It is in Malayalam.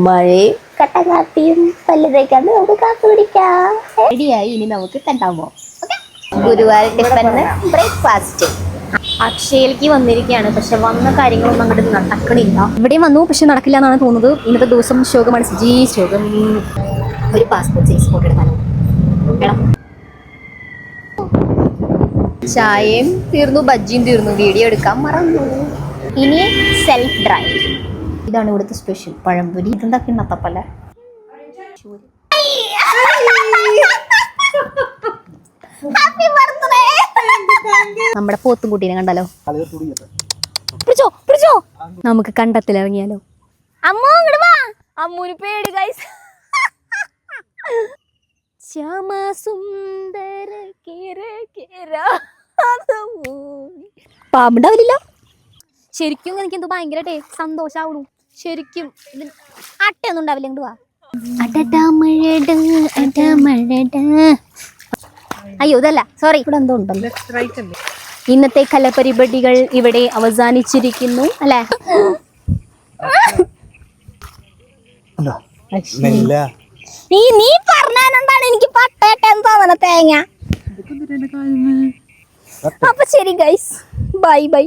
മഴയും കട്ടകാപ്പിയും പല്ലുതേക്കാണ്ട് നമുക്ക് കാപ്പി പിടിക്കാം. റെഡിയായി, ഇനി നമുക്ക് തെണ്ടാൻ പോവാം. ഗുരുവായൂർ ടിഫിന് ബ്രേക്ക്ഫാസ്റ്റ്. അക്ഷയയിലേക്ക് വന്നിരിക്കുകയാണ്, പക്ഷെ വന്ന കാര്യങ്ങളൊന്നും അങ്ങോട്ട് നടക്കണില്ല. ഇവിടെയും വന്നു, പക്ഷെ നടക്കില്ല എന്നാണ് തോന്നുന്നത്. ഇന്നത്തെ ദിവസം ശോകമാണ്, ശോകം. ഒരു പാസ്പോർട്ട് സൈസ് ഫോട്ടോ എടുക്കാനോ? ചായയും തീർന്നു, ബജ്ജിയും തീർന്നു, വീഡിയോ എടുക്കാൻ മറന്നു. ഇനി സെൽഫ് ഡ്രൈവ്. ഇതാണ് ഇവിടുത്തെ സ്പെഷ്യൽ പഴംപൊരി. ഇതെന്താ കിണ്ണത്തപ്പല്ല. നമ്മുടെ പോത്തും കുട്ടീനെ കണ്ടാലോ? പിടിച്ചോ നമുക്ക് കണ്ടത്തിലിറങ്ങിയാലോ? അമ്മൂ ഇങ്ങട് വാ. അമ്മൂന് പേടി ഗൈസ്. പാമ്പുണ്ടാവില്ലല്ലോ. ശരിക്കും എനിക്ക് എന്തോ ഭയങ്കര സന്തോഷാവണു. ശരിക്കും അട്ടയൊന്നും ഉണ്ടാവില്ല. ഇങ്ങോട്ട് വാ. അയ്യോ ഇതല്ല, സോറി. ഇവിടെ എന്തോ ഉണ്ടല്ലോ. ഇന്നത്തെ കലാപരിപാടികൾ ഇവിടെ അവസാനിച്ചിരിക്കുന്നു അല്ലേ? നീ പറഞ്ഞാലാണ് എനിക്ക് പട്ടേട്ടെന്ന് തോന്നണ തേങ്ങ. അപ്പൊ ശരി ഗൈസ്, ബൈ ബൈ.